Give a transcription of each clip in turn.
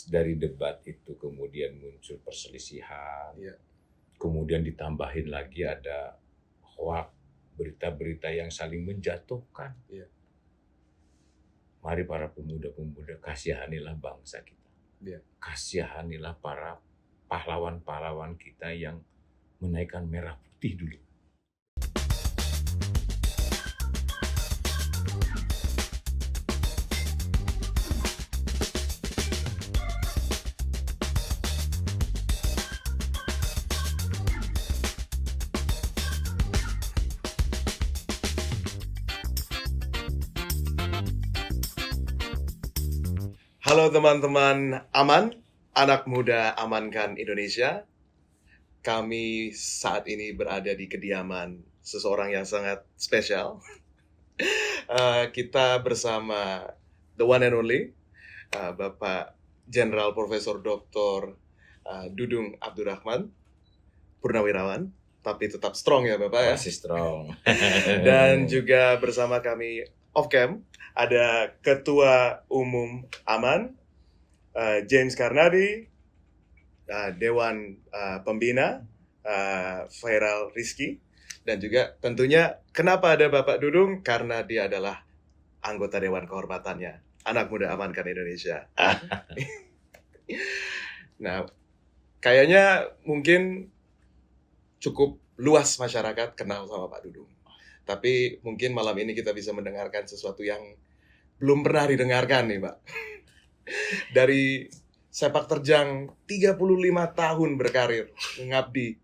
dari debat itu kemudian muncul perselisihan, kemudian ditambahin lagi ada hoak, berita-berita yang saling menjatuhkan. Mari para pemuda-pemuda, kasihanilah bangsa kita. Kasihanilah para pahlawan-pahlawan kita yang menaikkan merah putih dulu. Halo teman-teman Aman, anak muda amankan Indonesia. Kami saat ini berada di kediaman seseorang yang sangat spesial. Kita bersama the one and only Bapak Jenderal Profesor Dr. Dudung Abdurrahman, Purnawirawan, tapi tetap strong ya Bapak ya. Masih strong. Dan juga bersama kami off cam ada Ketua Umum Aman, James Karnadi, Dewan Pembina, Fairal Rizky, dan juga tentunya kenapa ada Bapak Dudung? Karena dia adalah anggota Dewan Kehormatannya, anak muda amankan Indonesia. Nah, kayaknya mungkin cukup luas masyarakat kenal sama Pak Dudung. Tapi mungkin malam ini kita bisa mendengarkan sesuatu yang belum pernah didengarkan nih, Pak. Dari sepak terjang 35 tahun berkarir, mengabdi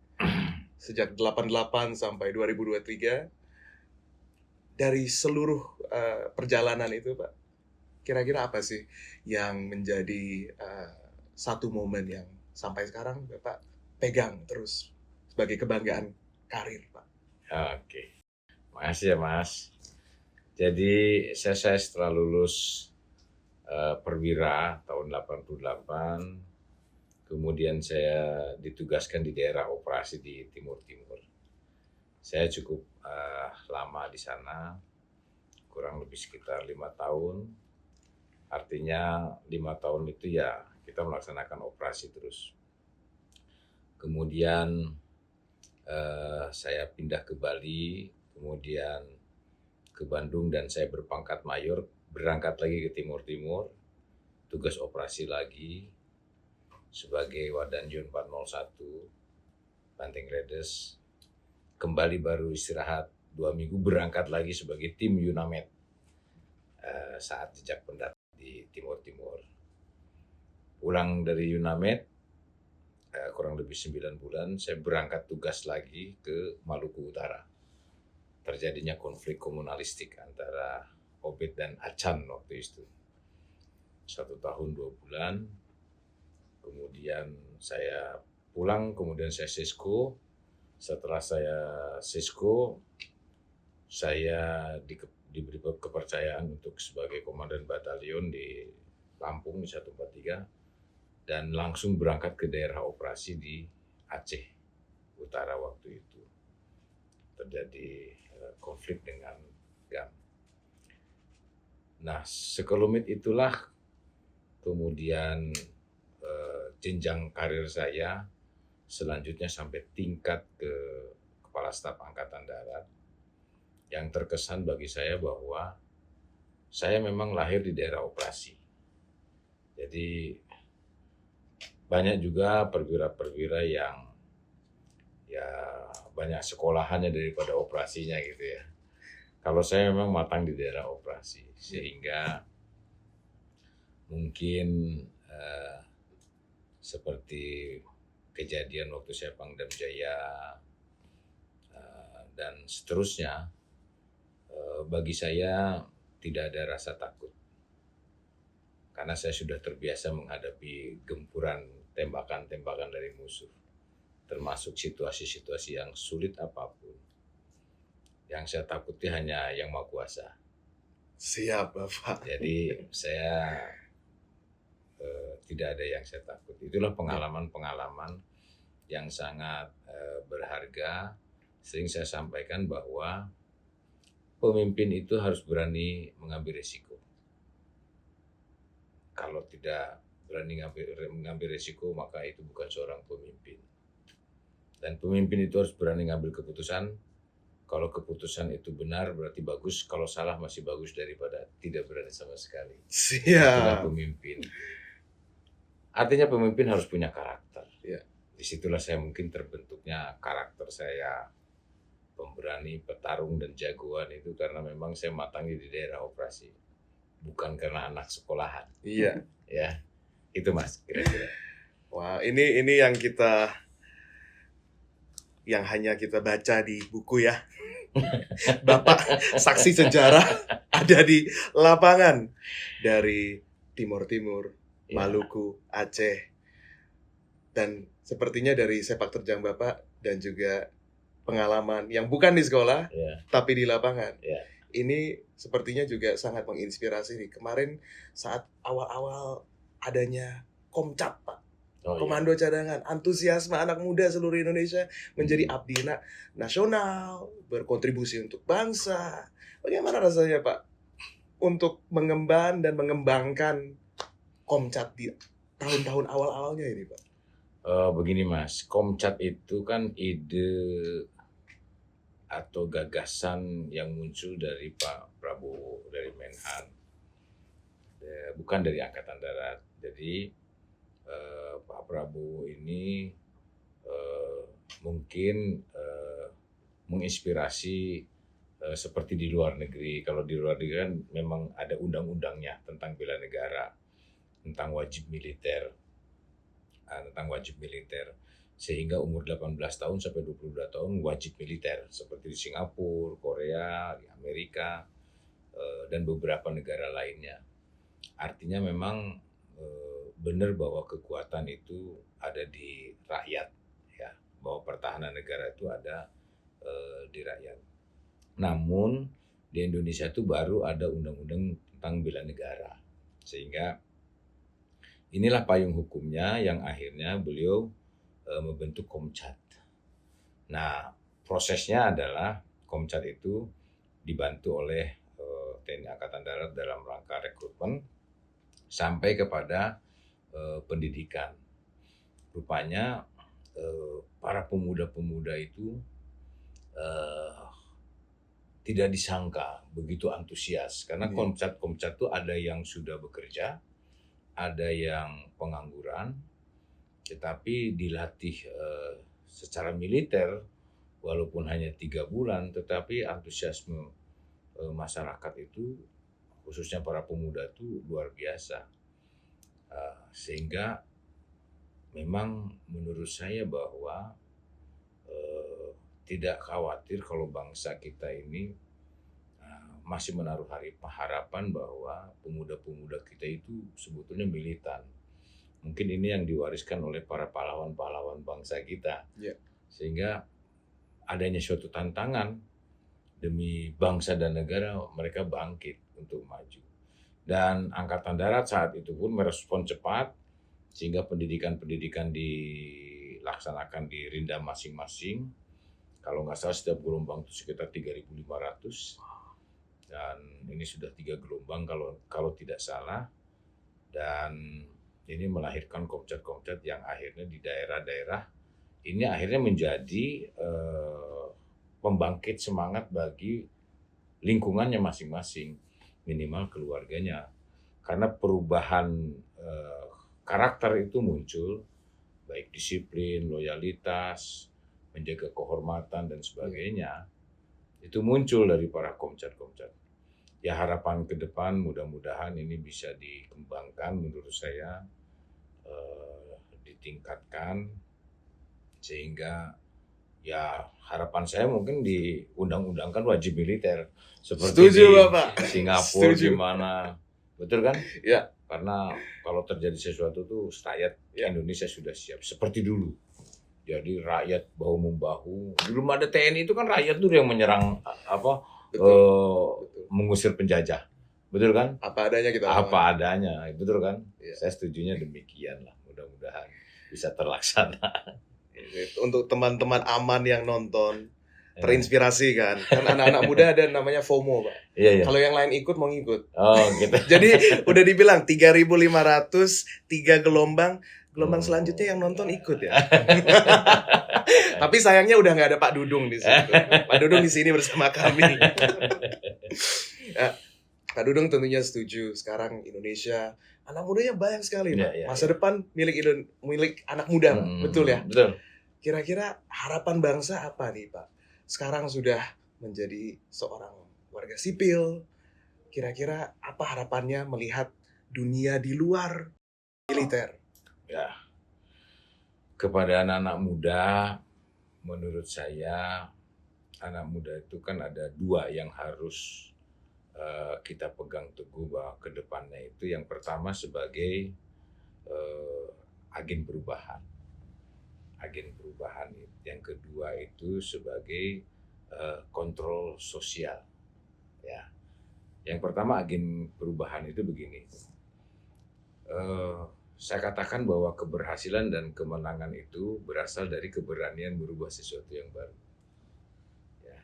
sejak 88 sampai 2023. Dari seluruh perjalanan itu, Pak, kira-kira apa sih yang menjadi satu momen yang sampai sekarang Bapak pegang terus sebagai kebanggaan karir, Pak? Oke. Makasih ya Mas. Jadi saya setelah lulus perwira tahun 88, kemudian saya ditugaskan di daerah operasi di Timur Timur. Saya cukup lama di sana, kurang lebih sekitar 5 tahun. Artinya 5 tahun itu ya kita melaksanakan operasi terus. Kemudian saya pindah ke Bali, kemudian ke Bandung, dan saya berpangkat mayor, berangkat lagi ke Timur-Timur, tugas operasi lagi sebagai Wadanjun 401, Banting Redes, kembali baru istirahat 2 minggu, berangkat lagi sebagai tim Yunamed saat jejak pendapat di Timur-Timur. Pulang dari Yunamed, kurang lebih 9 bulan, saya berangkat tugas lagi ke Maluku Utara. Terjadinya konflik komunalistik antara Obed dan Acan waktu itu. 1 tahun 2 bulan, kemudian saya pulang, kemudian saya sesko. Setelah saya sesko, saya diberi kepercayaan untuk sebagai komandan batalion di Lampung di 143, dan langsung berangkat ke daerah operasi di Aceh Utara waktu itu. Terjadi konflik dengan GAM. Nah, sekelumit itulah kemudian jenjang karir saya selanjutnya sampai tingkat ke Kepala Staf Angkatan Darat, yang terkesan bagi saya bahwa saya memang lahir di daerah operasi. Jadi banyak juga perwira-perwira yang ya banyak sekolahannya daripada operasinya gitu ya. Kalau saya memang matang di daerah operasi, sehingga mungkin seperti kejadian waktu saya Pangdam Jaya dan seterusnya, bagi saya tidak ada rasa takut. Karena saya sudah terbiasa menghadapi gempuran tembakan-tembakan dari musuh, termasuk situasi-situasi yang sulit apapun. Yang saya takuti hanya Yang Maha Kuasa. Siap, Bapak. Jadi saya tidak ada yang saya takut. Itulah pengalaman-pengalaman yang sangat berharga. Sering saya sampaikan bahwa pemimpin itu harus berani mengambil risiko. Kalau tidak berani mengambil resiko, maka itu bukan seorang pemimpin. Dan pemimpin itu harus berani ngambil keputusan. Kalau keputusan itu benar berarti bagus, kalau salah masih bagus daripada tidak berani sama sekali. Itulah Siap. pemimpin. Artinya pemimpin harus punya karakter. Ya. Disitulah saya mungkin terbentuknya karakter saya pemberani, petarung, dan jagoan itu karena memang saya matangi di daerah operasi. Bukan karena anak sekolahan. Iya. Ya, itu Mas kira-kira. Wah, ini yang hanya kita baca di buku ya. Bapak saksi sejarah ada di lapangan dari Timur Timur, Ya. Maluku, Aceh. Dan sepertinya dari sepak terjang Bapak dan juga pengalaman yang bukan di sekolah Ya. tapi di lapangan. Ya. Ini sepertinya juga sangat menginspirasi nih. Kemarin saat awal-awal adanya Komcat, Pak. Oh, Komando Cadangan, antusiasme anak muda seluruh Indonesia menjadi abdi nasional, berkontribusi untuk bangsa. Bagaimana rasanya Pak untuk mengemban dan mengembangkan Komcat di tahun-tahun awal-awalnya ini Pak? Begini Mas, Komcat itu kan ide atau gagasan yang muncul dari Pak Prabowo, dari Menhan, bukan dari Angkatan Darat. Jadi Pak Prabowo ini mungkin menginspirasi seperti di luar negeri. Kalau di luar negeri kan memang ada undang-undangnya tentang bela negara, tentang wajib militer, sehingga umur 18 tahun sampai 22 tahun wajib militer, seperti di Singapura, Korea, di Amerika, dan beberapa negara lainnya. Artinya memang benar bahwa kekuatan itu ada di rakyat, ya, bahwa pertahanan negara itu ada di rakyat. Namun di Indonesia itu baru ada undang-undang tentang bela negara, sehingga inilah payung hukumnya yang akhirnya beliau membentuk Komcat. Nah, prosesnya adalah Komcat itu dibantu oleh TNI Angkatan Darat dalam rangka rekrutmen sampai kepada pendidikan. Rupanya para pemuda-pemuda itu tidak disangka begitu antusias karena Komcat itu ada yang sudah bekerja, ada yang pengangguran, tetapi dilatih secara militer walaupun hanya 3 bulan, tetapi antusiasme masyarakat itu khususnya para pemuda itu luar biasa. Sehingga memang menurut saya bahwa tidak khawatir kalau bangsa kita ini masih menaruh harapan bahwa pemuda-pemuda kita itu sebetulnya militan. Mungkin ini yang diwariskan oleh para pahlawan-pahlawan bangsa kita. Yeah. Sehingga adanya suatu tantangan demi bangsa dan negara, mereka bangkit untuk maju. Dan Angkatan Darat saat itu pun merespon cepat, sehingga pendidikan-pendidikan dilaksanakan di Rindam masing-masing. Kalau nggak salah setiap gelombang itu sekitar 3.500. Dan ini sudah 3 gelombang kalau tidak salah. Dan ini melahirkan Komcat-Komcat yang akhirnya di daerah-daerah ini akhirnya menjadi pembangkit semangat bagi lingkungannya masing-masing, minimal keluarganya. Karena perubahan karakter itu muncul, baik disiplin, loyalitas, menjaga kehormatan dan sebagainya, itu muncul dari para Komcat-Komcat. Ya, harapan ke depan mudah-mudahan ini bisa dikembangkan, menurut saya ditingkatkan, sehingga ya harapan saya mungkin diundang-undangkan wajib militer seperti Setuju, di Bapak. Singapura, Setuju. gimana, betul kan? Ya. Karena kalau terjadi sesuatu tuh rakyat Indonesia sudah siap seperti dulu. Jadi rakyat bahu-membahu. Belum ada TNI itu kan rakyat tuh yang menyerang mengusir penjajah. Betul kan? Apa adanya kita. Apa adanya, betul kan? Ya. Saya setujunya demikian lah. Mudah-mudahan bisa terlaksana. Untuk teman-teman aman yang nonton, terinspirasi kan. Kan anak-anak muda ada namanya FOMO, Pak. Iya, iya. Kalau yang lain ikut mau ngikut. Oh, gitu. Jadi udah dibilang 3.500, 3 gelombang selanjutnya yang nonton ikut ya. Tapi sayangnya udah nggak ada Pak Dudung di situ. Pak Dudung di sini bersama kami. Ya, Pak Dudung tentunya setuju. Sekarang Indonesia anak mudanya banyak sekali, Pak. Iya, iya, Masa depan milik anak muda, Pak. Betul ya? Betul. Kira-kira harapan bangsa apa nih, Pak? Sekarang sudah menjadi seorang warga sipil. Kira-kira apa harapannya melihat dunia di luar militer? Ya. Kepada anak-anak muda, menurut saya anak muda itu kan ada dua yang harus kita pegang teguh bahwa ke depannya itu. Yang pertama sebagai agen perubahan. Yang kedua itu sebagai kontrol sosial. Ya. Yang pertama agen perubahan itu begini. Saya katakan bahwa keberhasilan dan kemenangan itu berasal dari keberanian merubah sesuatu yang baru. Ya.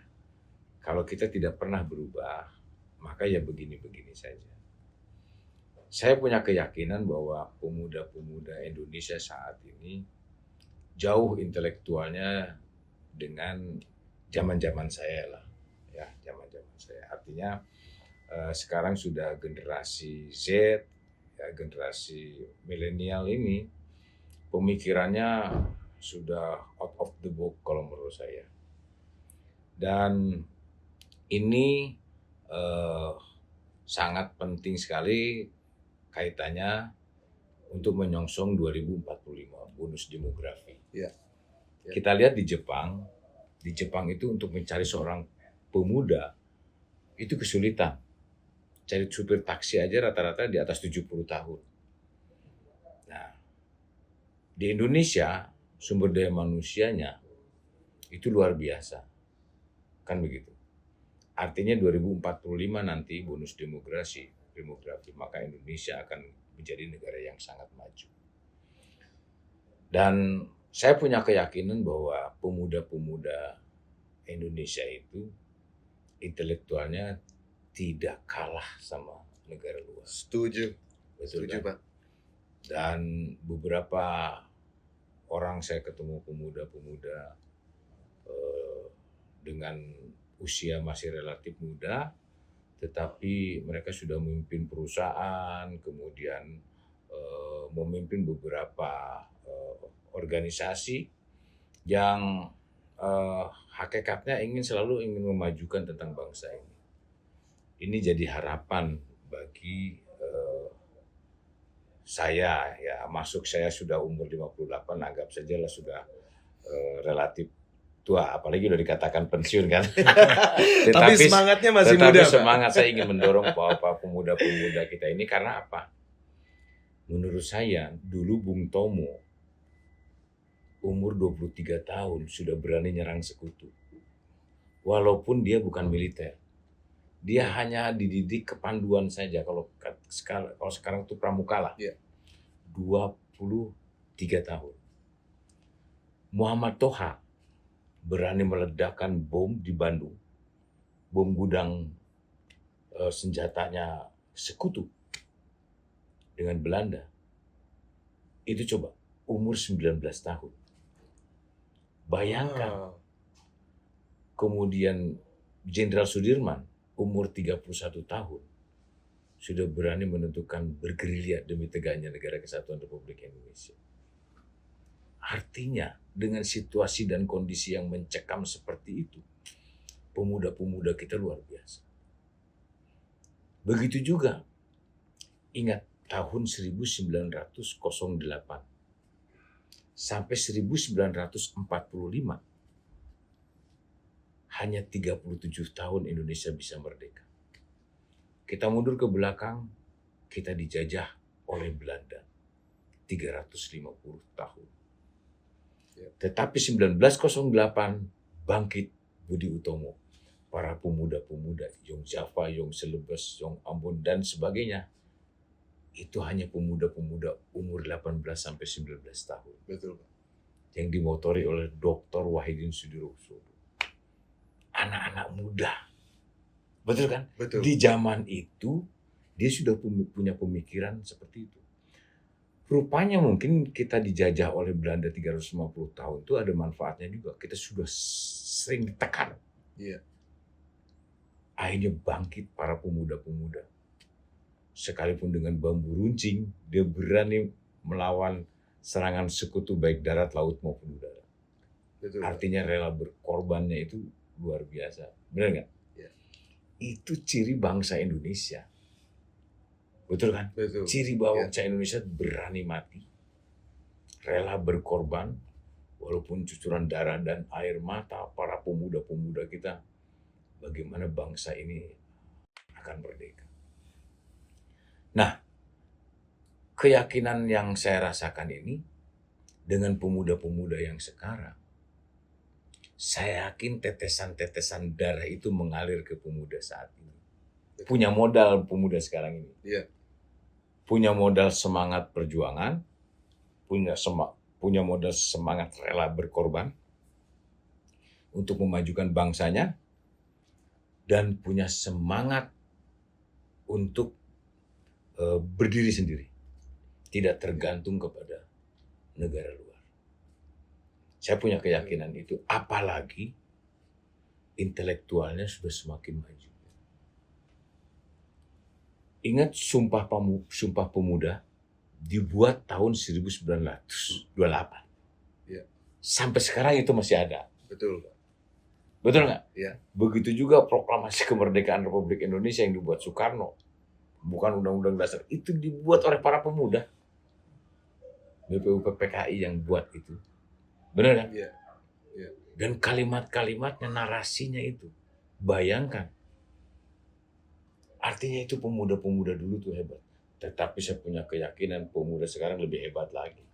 Kalau kita tidak pernah berubah, maka ya begini-begini saja. Saya punya keyakinan bahwa pemuda-pemuda Indonesia saat ini jauh intelektualnya dengan zaman-zaman saya lah. Ya, zaman-zaman saya. Artinya sekarang sudah generasi Z, ya, generasi milenial ini pemikirannya sudah out of the book kalau menurut saya. Dan ini sangat penting sekali kaitannya untuk menyongsong 2045 bonus demografi. Ya. Ya. Kita lihat di Jepang itu untuk mencari seorang pemuda itu kesulitan. Cari supir taksi aja rata-rata di atas 70 tahun. Nah, di Indonesia sumber daya manusianya itu luar biasa. Kan begitu. Artinya 2045 nanti bonus demografi, maka Indonesia akan menjadi negara yang sangat maju. Dan saya punya keyakinan bahwa pemuda-pemuda Indonesia itu intelektualnya tidak kalah sama negara luar. Setuju. Betul, Setuju, kan? Pak. Dan beberapa orang saya ketemu pemuda-pemuda dengan usia masih relatif muda, tetapi mereka sudah memimpin perusahaan, kemudian memimpin beberapa organisasi yang hakikatnya selalu ingin memajukan tentang bangsa ini. Ini jadi harapan bagi saya, ya saya sudah umur 58, anggap sajalah sudah relatif tua, apalagi udah dikatakan pensiun kan. Tapi semangatnya masih muda. Tetapi semangat saya ingin mendorong bahwa pemuda-pemuda kita ini karena apa? Menurut saya dulu Bung Tomo umur 23 tahun sudah berani nyerang sekutu. Walaupun dia bukan militer. Dia hanya dididik kepanduan saja. Kalau sekarang itu pramuka lah. Yeah. 23 tahun. Muhammad Toha berani meledakkan bom di Bandung. Bom gudang senjatanya sekutu dengan Belanda. Itu coba umur 19 tahun. Bayangkan. Kemudian Jenderal Sudirman umur 31 tahun sudah berani menentukan bergerilya demi tegaknya negara kesatuan Republik Indonesia. Artinya dengan situasi dan kondisi yang mencekam seperti itu, pemuda-pemuda kita luar biasa. Begitu juga, ingat tahun 1908 sampai 1945, hanya 37 tahun Indonesia bisa merdeka. Kita mundur ke belakang, kita dijajah oleh Belanda 350 tahun. Tetapi 1908 bangkit Budi Utomo. Para pemuda-pemuda, Yong Java, Yong Celebes, Yong Ambon, dan sebagainya. Itu hanya pemuda-pemuda umur 18 sampai 19 tahun. Betul, Pak. Yang dimotori oleh Dr. Wahidin Sudirohusodo. anak-anak muda. Betul kan? Betul. Di zaman itu dia sudah punya pemikiran seperti itu. Rupanya mungkin kita dijajah oleh Belanda 350 tahun itu ada manfaatnya juga. Kita sudah sering ditekan. Iya. Akhirnya bangkit para pemuda-pemuda. Sekalipun dengan bambu runcing, dia berani melawan serangan sekutu baik darat, laut maupun udara. Betul. Artinya rela berkorbannya itu luar biasa. Benar nggak? Ya. Itu ciri bangsa Indonesia. Betul kan? Betul. Ciri bangsa Indonesia berani mati. Rela berkorban. Walaupun cucuran darah dan air mata para pemuda-pemuda kita. Bagaimana bangsa ini akan merdeka. Nah, keyakinan yang saya rasakan ini dengan pemuda-pemuda yang sekarang, saya yakin tetesan-tetesan darah itu mengalir ke pemuda saat ini. Punya modal pemuda sekarang ini. Iya. Punya modal semangat perjuangan, punya modal semangat rela berkorban untuk memajukan bangsanya, dan punya semangat untuk berdiri sendiri, tidak tergantung kepada negara luar. Saya punya keyakinan itu, apalagi intelektualnya sudah semakin maju. Ingat Sumpah Pemuda dibuat tahun 1928. Ya. Sampai sekarang itu masih ada. Betul, Pak. Betul nggak? Ya. Begitu juga proklamasi kemerdekaan Republik Indonesia yang dibuat Soekarno. Bukan undang-undang dasar, itu dibuat oleh para pemuda. BPUPPKI yang buat itu. Benar kan? Iya. Ya. Dan kalimat-kalimatnya, narasinya itu. Bayangkan. Artinya itu pemuda-pemuda dulu tuh hebat. Tetapi saya punya keyakinan pemuda sekarang lebih hebat lagi.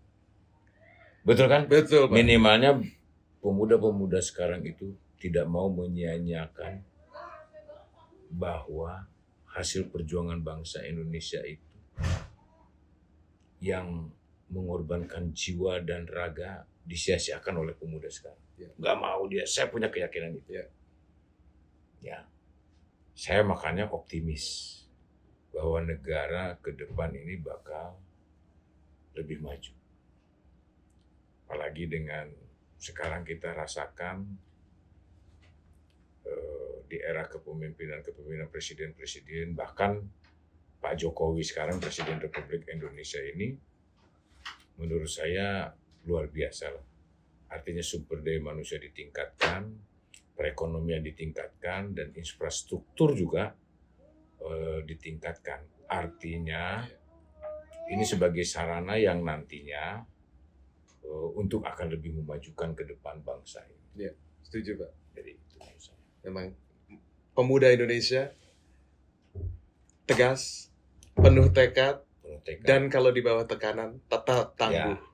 Betul kan? Betul, Pak. Minimalnya pemuda-pemuda sekarang itu tidak mau menyia-nyiakan bahwa hasil perjuangan bangsa Indonesia itu yang mengorbankan jiwa dan raga disia-siakan oleh pemuda sekarang. Ya. Nggak mau dia. Saya punya keyakinan itu. Ya. Ya. Saya makanya optimis bahwa negara ke depan ini bakal lebih maju. Apalagi dengan sekarang kita rasakan di era kepemimpinan presiden-presiden, bahkan Pak Jokowi sekarang Presiden Republik Indonesia ini, menurut saya luar biasa lah. Artinya sumber daya manusia ditingkatkan, perekonomian ditingkatkan, dan infrastruktur juga ditingkatkan. Artinya ini sebagai sarana yang nantinya untuk akan lebih memajukan ke depan bangsa ini. Ya, setuju, Pak. Jadi itu menurut saya. Memang pemuda Indonesia tegas, penuh tekad, dan kalau di bawah tekanan tetap tangguh. Ya.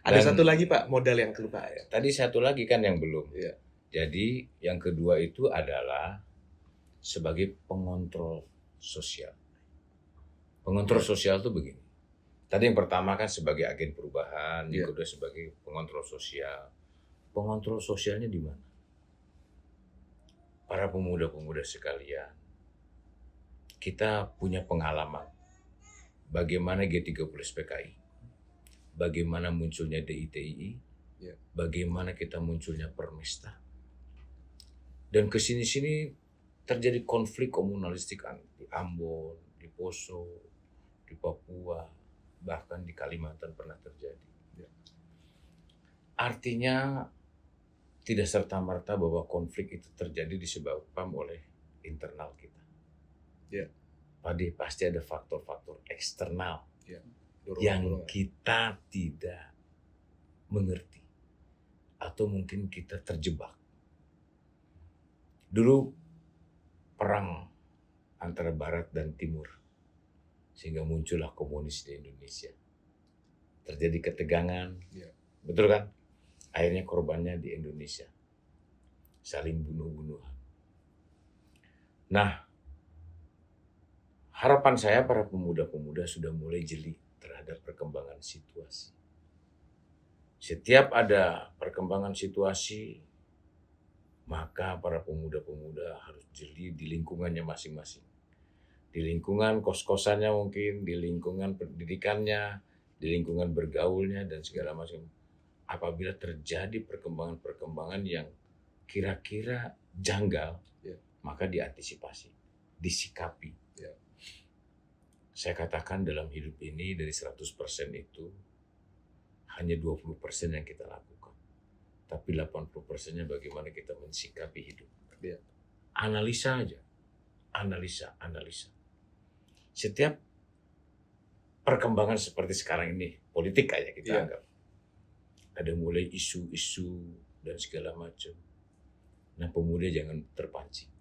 Ada Dan satu lagi, Pak, modal yang kelupaan. Tadi satu lagi kan yang belum. Iya. Jadi yang kedua itu adalah sebagai pengontrol sosial. Pengontrol sosial itu begini. Tadi yang pertama kan sebagai agen perubahan, yang kedua sebagai pengontrol sosial. Pengontrol sosialnya di mana? Para pemuda-pemuda sekalian, kita punya pengalaman bagaimana G30 PKI, bagaimana munculnya DITII, bagaimana kita munculnya Permesta. Dan kesini-sini terjadi konflik komunalistik di Ambon, di Poso, di Papua, bahkan di Kalimantan pernah terjadi. Artinya tidak serta-merta bahwa konflik itu terjadi disebabkan oleh internal kita. Pasti ada faktor-faktor eksternal yang kita tidak mengerti atau mungkin kita terjebak. Dulu perang antara Barat dan Timur sehingga muncullah komunis di Indonesia. Terjadi ketegangan, betul kan? Akhirnya korbannya di Indonesia. Saling bunuh-bunuhan. Nah, harapan saya para pemuda-pemuda sudah mulai jeli terhadap perkembangan situasi. Setiap ada perkembangan situasi, maka para pemuda-pemuda harus jeli di lingkungannya masing-masing. Di lingkungan kos-kosannya mungkin, di lingkungan pendidikannya, di lingkungan bergaulnya, dan segala macam. Apabila terjadi perkembangan-perkembangan yang kira-kira janggal, Ya. maka diantisipasi, disikapi. Ya. Saya katakan dalam hidup ini dari 100% itu hanya 20% yang kita lakukan. Tapi 80%-nya bagaimana kita mensikapi hidup. Ya. Analisa aja. Analisa. Setiap perkembangan seperti sekarang ini, politik aja kita Ya. anggap. Ada mulai isu-isu dan segala macam. Nah, pemuda jangan terpancing.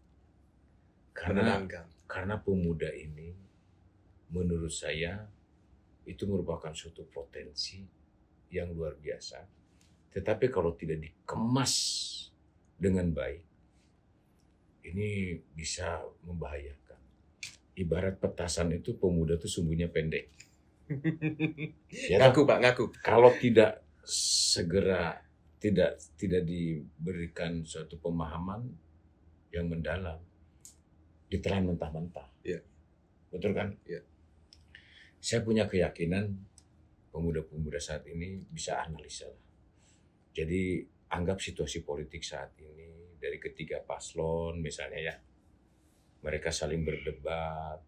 Menenangkan. Karena pemuda ini menurut saya itu merupakan suatu potensi yang luar biasa. Tetapi kalau tidak dikemas dengan baik, ini bisa membahayakan. Ibarat petasan itu pemuda itu sumbunya pendek. Ya, Ngaku Pak, ngaku. kalau tidak segera tidak diberikan suatu pemahaman yang mendalam, ditelan mentah-mentah. Iya. Betul kan? Iya. Saya punya keyakinan pemuda-pemuda saat ini bisa analisa. Jadi anggap situasi politik saat ini dari ketiga paslon misalnya ya, mereka saling berdebat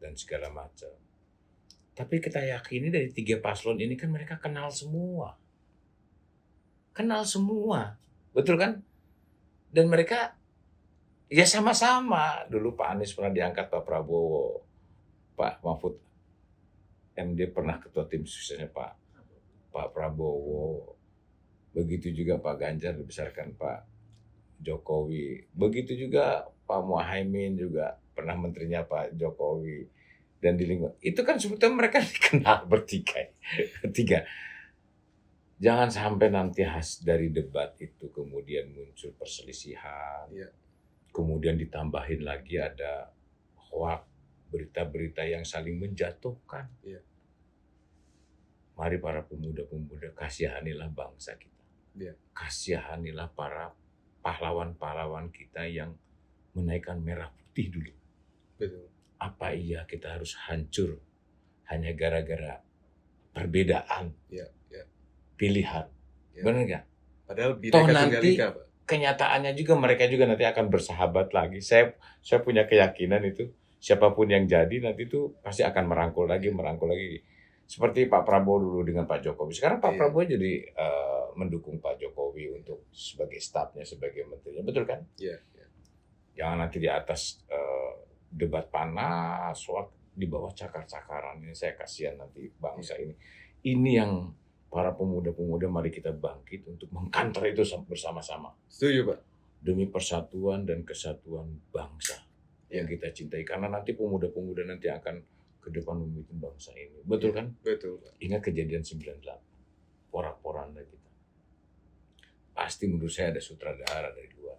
dan segala macam. Tapi kita yakini dari tiga paslon ini kan mereka kenal semua. Betul kan? Dan mereka ya sama-sama. Dulu Pak Anies pernah diangkat Pak Prabowo. Pak Mahfud MD pernah ketua tim suksesnya Pak Prabowo. Begitu juga Pak Ganjar dibesarkan Pak Jokowi. Begitu juga Pak Muhaimin juga pernah menterinya Pak Jokowi. Dan di lingkungan itu kan sebetulnya mereka dikenal bertiga. Jangan sampai nanti dari debat itu kemudian muncul perselisihan. Ya. Kemudian ditambahin lagi ada hoax, berita-berita yang saling menjatuhkan. Ya. Mari para pemuda-pemuda, kasihanilah bangsa kita. Ya. Kasihanilah para pahlawan-pahlawan kita yang menaikkan merah putih dulu. Betul. Apa iya kita harus hancur hanya gara-gara perbedaan pilihan? Ya. Benar nggak? Padahal Toh Bhinneka nanti Tunggal Ika, Pak. kenyataannya juga mereka juga nanti akan bersahabat lagi. Saya punya keyakinan itu siapapun yang jadi nanti itu pasti akan merangkul lagi. Seperti Pak Prabowo dulu dengan Pak Jokowi. Sekarang Pak Prabowo jadi mendukung Pak Jokowi untuk sebagai stafnya, sebagai menterinya. Betul kan? Iya. Jangan nanti di atas debat panas, di bawah cakar-cakaran. Ini saya kasihan nanti bangsa ini. Ini yang para pemuda-pemuda mari kita bangkit untuk mengkanter itu bersama-sama. Setuju, Pak. Demi persatuan dan kesatuan bangsa yang kita cintai. Karena nanti pemuda-pemuda nanti akan ke depan memimpin bangsa ini. Betul kan? Betul, Pak. Ingat kejadian 98. Porak-poranda kita. Pasti menurut saya ada sutradara dari luar.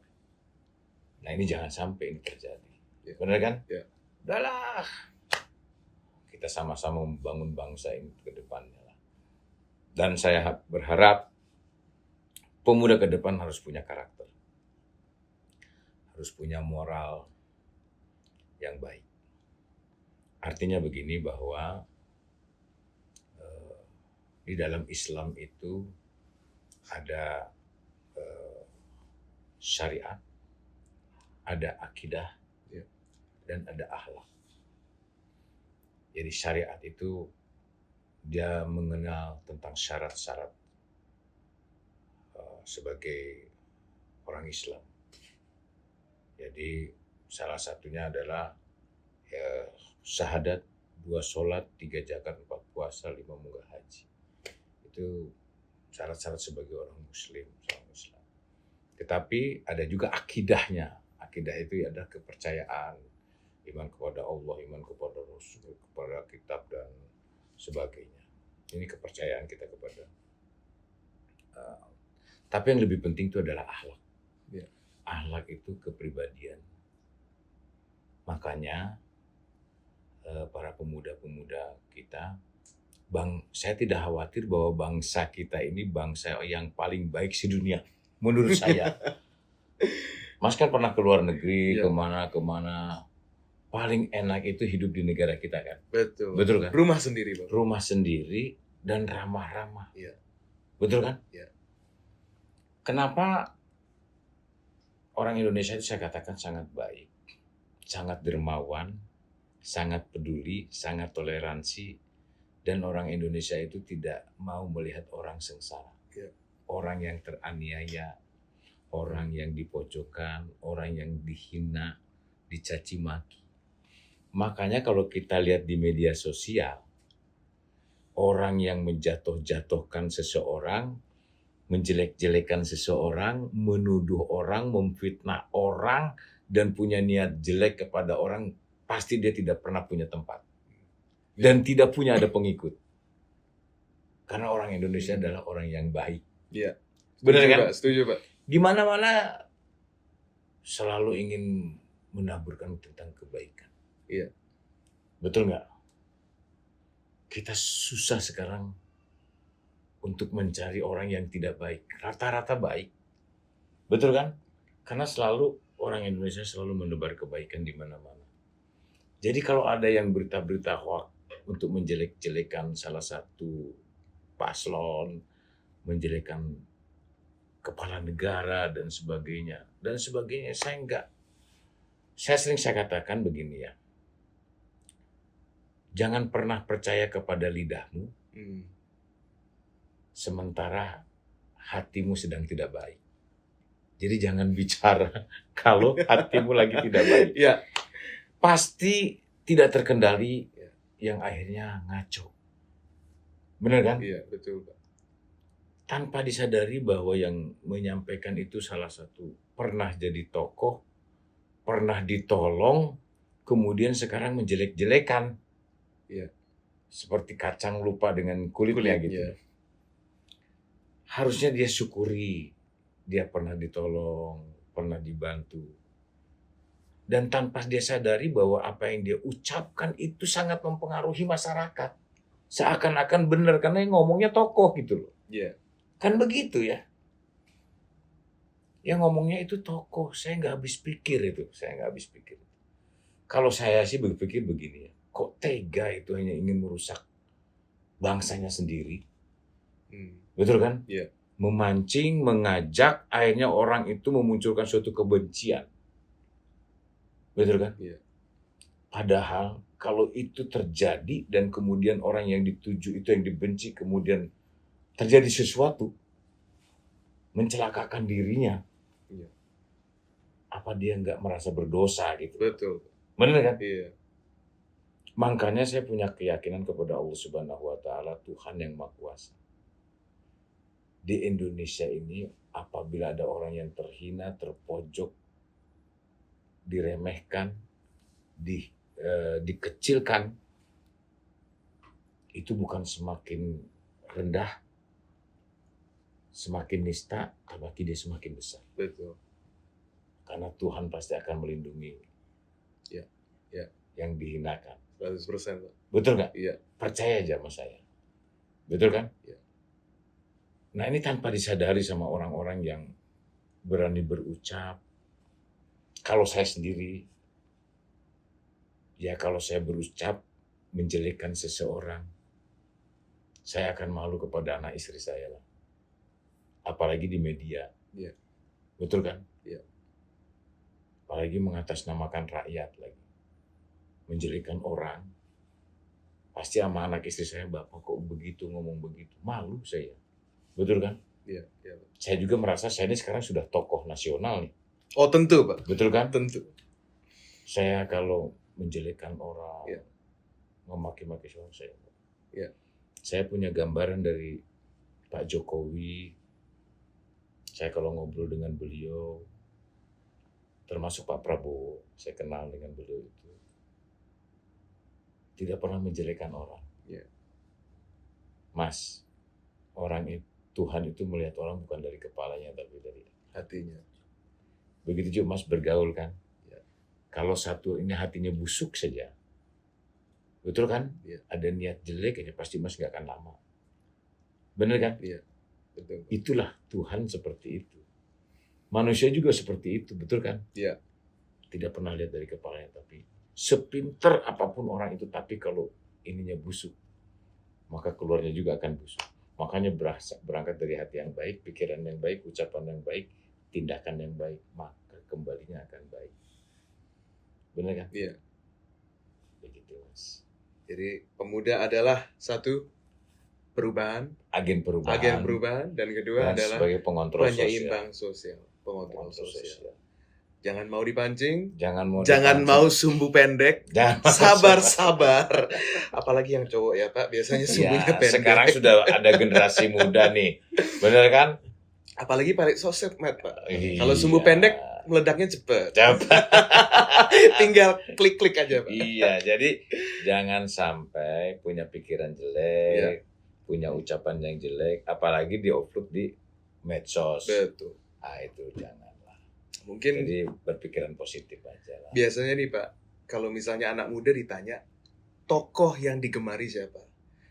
Nah ini jangan sampai ini terjadi. Ya. Benar kan? Ya. Udahlah. Kita sama-sama membangun bangsa ini ke depannya. Dan saya berharap pemuda ke depan harus punya karakter. Harus punya moral yang baik. Artinya begini bahwa di dalam Islam itu ada syariat, ada akidah, dan ada akhlak. Jadi syariat itu dia mengenal tentang syarat-syarat sebagai orang Islam. Jadi salah satunya adalah syahadat, 2 sholat, 3 zakat, 4 puasa, 5 munggah haji. Itu syarat-syarat sebagai orang Muslim, seorang Islam. Tetapi ada juga akidahnya. Akidah itu adalah kepercayaan, iman kepada Allah, iman kepada Rasul, kepada kitab dan sebagainya. Ini kepercayaan kita kepada. Tapi yang lebih penting itu adalah akhlak. Ya. Akhlak itu kepribadian. Makanya para pemuda-pemuda kita, saya tidak khawatir bahwa bangsa kita ini bangsa yang paling baik sedunia, menurut saya. Mas kan pernah ke luar negeri, Iya. kemana-kemana. Paling enak itu hidup di negara kita kan. Betul. Betul kan? Rumah sendiri, Bang. Rumah sendiri dan ramah-ramah. Iya. Betul kan? Iya. Kenapa orang Indonesia itu saya katakan sangat baik, sangat dermawan, sangat peduli, sangat toleransi, dan orang Indonesia itu tidak mau melihat orang sengsara. Iya. Orang yang teraniaya, orang yang dipojokkan, orang yang dihina, dicaci maki. Makanya kalau kita lihat di media sosial, orang yang menjatuh-jatuhkan seseorang, menjelek-jelekan seseorang, menuduh orang, memfitnah orang, dan punya niat jelek kepada orang, pasti dia tidak pernah punya tempat. Dan tidak punya ada pengikut. Karena orang Indonesia adalah orang yang baik. Iya. Benar kan? Pak? Setuju, Pak. Di mana-mana selalu ingin menaburkan tentang kebaikan. Iya. Betul nggak? Kita susah sekarang untuk mencari orang yang tidak baik. Rata-rata baik. Betul kan? Karena selalu orang Indonesia selalu menebar kebaikan di mana-mana. Jadi kalau ada yang berita-berita hoax untuk menjelek-jelekan salah satu paslon, menjelekkan kepala negara dan sebagainya, saya sering katakan begini ya. Jangan pernah percaya kepada lidahmu, sementara hatimu sedang tidak baik. Jadi jangan bicara kalau hatimu lagi tidak baik. Iya. Pasti tidak terkendali, yang akhirnya ngaco. Benar kan? Iya, betul, Pak. Tanpa disadari bahwa yang menyampaikan itu salah satu pernah jadi tokoh, pernah ditolong, kemudian sekarang menjelek-jelekan. Iya. Seperti kacang lupa dengan kulitnya gitu. Iya. Harusnya dia syukuri dia pernah ditolong, pernah dibantu. Dan tanpa dia sadari bahwa apa yang dia ucapkan itu sangat mempengaruhi masyarakat. Seakan-akan benar karena yang ngomongnya tokoh gitu loh. Iya. Kan begitu ya. Yang ngomongnya itu tokoh, saya nggak habis pikir itu. Kalau saya sih berpikir begini ya. Kok tega itu hanya ingin merusak bangsanya sendiri. Betul kan? Iya. Memancing, mengajak, akhirnya orang itu memunculkan suatu kebencian. Betul kan? Iya. Padahal kalau itu terjadi dan kemudian orang yang dituju itu yang dibenci, kemudian terjadi sesuatu, mencelakakan dirinya. Iya. Apa dia nggak merasa berdosa gitu? Betul. Benar kan? Iya. Makanya saya punya keyakinan kepada Allah Subhanahu wa Ta'ala, Tuhan yang Maha Kuasa. Di Indonesia ini, apabila ada orang yang terhina, terpojok, diremehkan, dikecilkan, itu bukan semakin rendah, semakin nista, tapi dia semakin besar. Betul. Karena Tuhan pasti akan melindungi yang dihinakan. 100%, Pak. Betul nggak? Iya. Percaya aja sama saya. Betul kan? Iya. Nah ini tanpa disadari sama orang-orang yang berani berucap. Kalau saya sendiri, ya kalau saya berucap menjelekkan seseorang, saya akan malu kepada anak istri saya lah. Apalagi di media. Iya. Betul kan? Iya. Apalagi mengatasnamakan rakyat lagi. Menjelekkan orang. Pasti sama anak istri saya, Bapak kok begitu, ngomong begitu. Malu saya. Betul kan? Iya. Iya. Saya juga merasa saya ini sekarang sudah tokoh nasional nih. Oh, tentu, Pak. Betul kan? Tentu. Saya kalau menjelekkan orang, Iya. memaki-maki orang saya. Iya. Saya punya gambaran dari Pak Jokowi. Saya kalau ngobrol dengan beliau, termasuk Pak Prabowo, saya kenal dengan beliau itu. Tidak pernah menjelekkan orang. Iya. Mas, Tuhan itu melihat orang bukan dari kepalanya, tapi dari Hatinya. begitu juga Mas bergaul kan. Ya. Kalau satu ini hatinya busuk saja, betul kan? Ya. Ada niat jelek aja pasti Mas gak akan lama. Bener kan? Iya. Betul. Itulah Tuhan seperti itu. Manusia juga seperti itu, betul kan? Iya. Tidak pernah lihat dari kepalanya, tapi sepinter apapun orang itu, tapi kalau ininya busuk, maka keluarnya juga akan busuk. Makanya berangkat dari hati yang baik, pikiran yang baik, ucapan yang baik, tindakan yang baik, maka kembalinya akan baik. Benar kan? Iya. Begitu, Mas. Jadi pemuda adalah satu perubahan, Agen perubahan. dan kedua dan adalah sebagai pengontrol sosial. penyeimbang sosial, pengontrol sosial. Jangan mau dipancing, Jangan jangan mau sumbu pendek, Jangan sabar. Apalagi yang cowok ya Pak, biasanya sumbunya Ya, pendek. sekarang sudah ada generasi muda nih, bener kan? Apalagi pakai sosmed Pak. Iya. Kalau sumbu pendek meledaknya cepet. Cepat. Tinggal klik-klik aja Pak. Iya, jadi jangan sampai punya pikiran jelek, Iya. punya ucapan yang jelek, apalagi di-upload di medsos. Betul. Ah, itu janganlah. Mungkin Jadi berpikiran positif aja lah. biasanya nih Pak, kalau misalnya anak muda ditanya tokoh yang digemari siapa.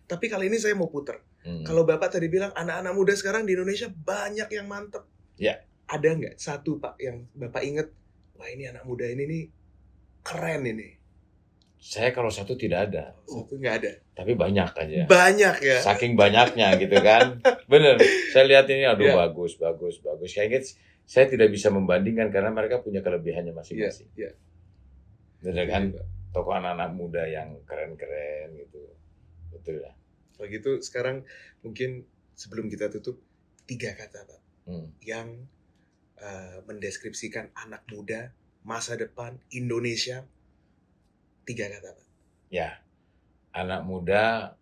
Tapi kali ini saya mau puter. Kalau Bapak tadi bilang anak-anak muda sekarang di Indonesia banyak yang mantep. Ya. Ada nggak satu Pak yang Bapak inget? Wah ini anak muda ini nih keren ini. Saya kalau satu tidak ada, Satu nggak ada. tapi banyak aja. Banyak ya. Saking banyaknya gitu kan. Bener. Saya lihat ini, aduh Iya. bagus. Kayaknya saya tidak bisa membandingkan karena mereka punya kelebihannya Iya. masing-masing. Iya. Bener kan? Iya, Pak. Tokoh anak-anak muda yang keren-keren gitu. Betul ya. Kalau gitu sekarang mungkin sebelum kita tutup 3 kata Pak yang mendeskripsikan anak muda masa depan Indonesia. 3 kata Pak. Ya, anak muda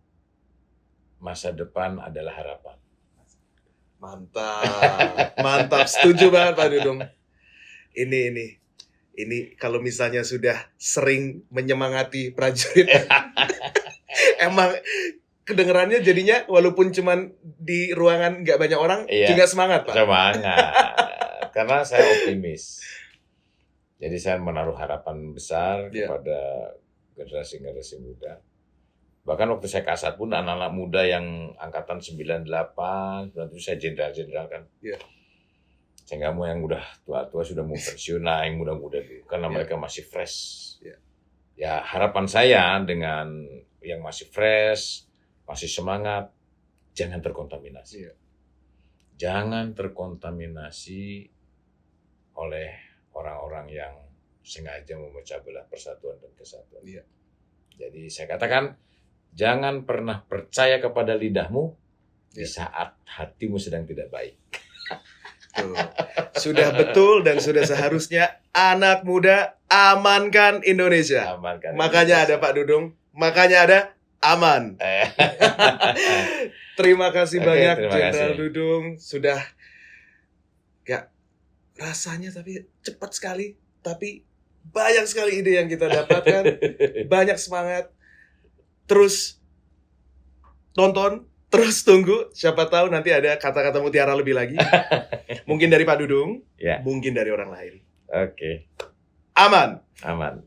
masa depan adalah harapan. Mantap, setuju banget Pak Dudung. Ini kalau misalnya sudah sering menyemangati prajurit, emang kedengerannya jadinya walaupun cuman di ruangan nggak banyak orang, Iya. juga semangat Pak. Semangat. Karena saya optimis. Jadi saya menaruh harapan besar Iya. kepada generasi-generasi muda. Bahkan waktu saya kasat pun anak-anak muda yang angkatan 98, itu saya jenderal-jenderal kan. Iya. Saya nggak mau yang udah tua-tua sudah mau pensiun, nah yang muda-muda dulu. Karena Iya. mereka masih fresh. Iya. Ya harapan saya dengan yang masih fresh, masih semangat, jangan terkontaminasi. Iya. Jangan terkontaminasi oleh orang-orang yang sengaja memecah belah persatuan dan kesatuan. Iya. Jadi saya katakan, jangan pernah percaya kepada lidahmu di Iya. saat hatimu sedang tidak baik. Tuh. Sudah betul dan sudah seharusnya anak muda amankan Indonesia. Amankan. Makanya ada Pak Dudung, makanya ada aman. Terima kasih Oke, banyak terima Jenderal kasih. Dudung, sudah gak rasanya tapi cepat sekali, tapi banyak sekali ide yang kita dapatkan, banyak semangat. Terus tonton, terus tunggu, siapa tahu nanti ada kata-kata mutiara lebih lagi. Mungkin dari Pak Dudung, Ya. mungkin dari orang lain. Oke, Aman. aman.